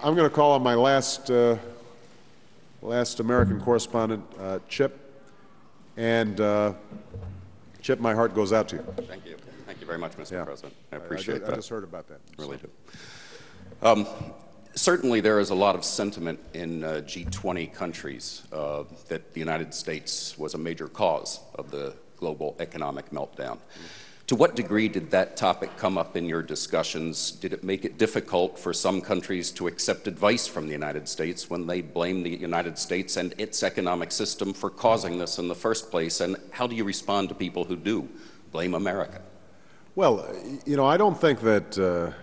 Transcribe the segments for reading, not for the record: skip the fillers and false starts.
I'm going to call on my last American correspondent, Chip. And Chip, my heart goes out to you. Thank you. Thank you very much, Mr. President. I appreciate that. I just heard about that. Really do. Certainly there is a lot of sentiment in G20 countries that the United States was a major cause of the global economic meltdown. To what degree did that topic come up in your discussions? Did it make it difficult for some countries to accept advice from the United States when they blame the United States and its economic system for causing this in the first place? And how do you respond to people who do blame America? Well, you know, I don't think that,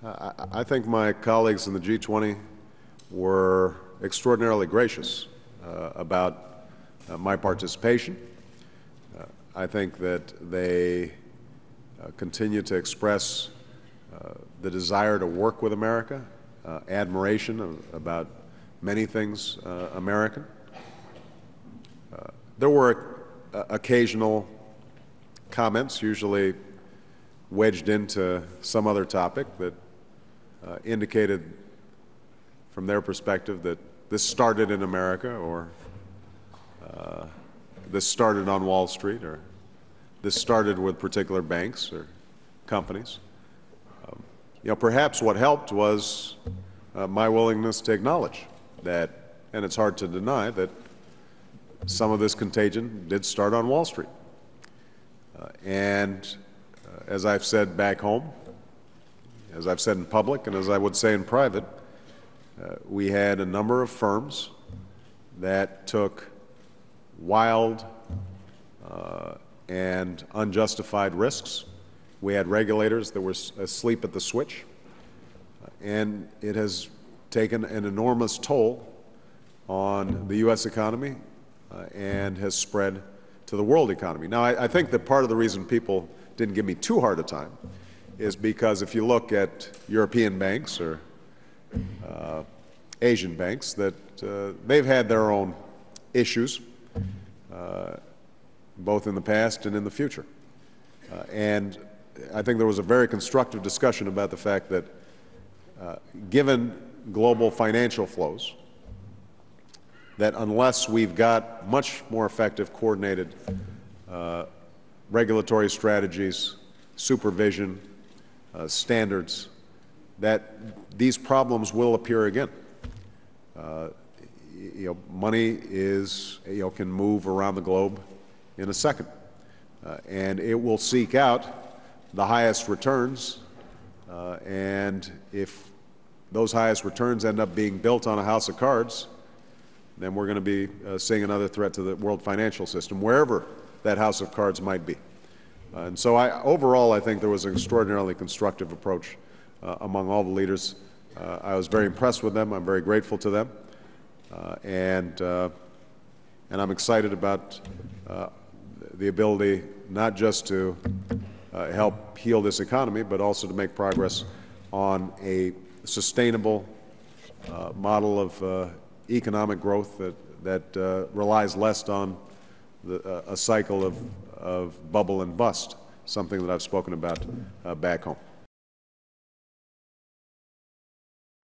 I think my colleagues in the G20 were extraordinarily gracious about my participation. I think that they continue to express the desire to work with America, admiration about many things American. There were occasional comments, usually wedged into some other topic, that indicated from their perspective that this started in America, or this started on Wall Street, or this started with particular banks or companies. You know, perhaps what helped was my willingness to acknowledge that, and it's hard to deny, that some of this contagion did start on Wall Street. As I've said back home, as I've said in public, and as I would say in private, we had a number of firms that took wild and unjustified risks. We had regulators that were asleep at the switch, and it has taken an enormous toll on the U.S. economy and has spread to the world economy. Now, I think that part of the reason people didn't give me too hard a time is because if you look at European banks or Asian banks, that they've had their own issues, both in the past and in the future. And I think there was a very constructive discussion about the fact that given global financial flows, that unless we've got much more effective coordinated regulatory strategies, supervision, standards, that these problems will appear again. You know, money is, you know, can move around the globe in a second, and it will seek out the highest returns, and if those highest returns end up being built on a house of cards, then we're going to be seeing another threat to the world financial system, wherever that house of cards might be. And so overall, I think there was an extraordinarily constructive approach among all the leaders. I was very impressed with them. I'm very grateful to them. And I'm excited about the ability not just to help heal this economy, but also to make progress on a sustainable model of economic growth that relies less on a cycle of bubble and bust, something that I've spoken about back home.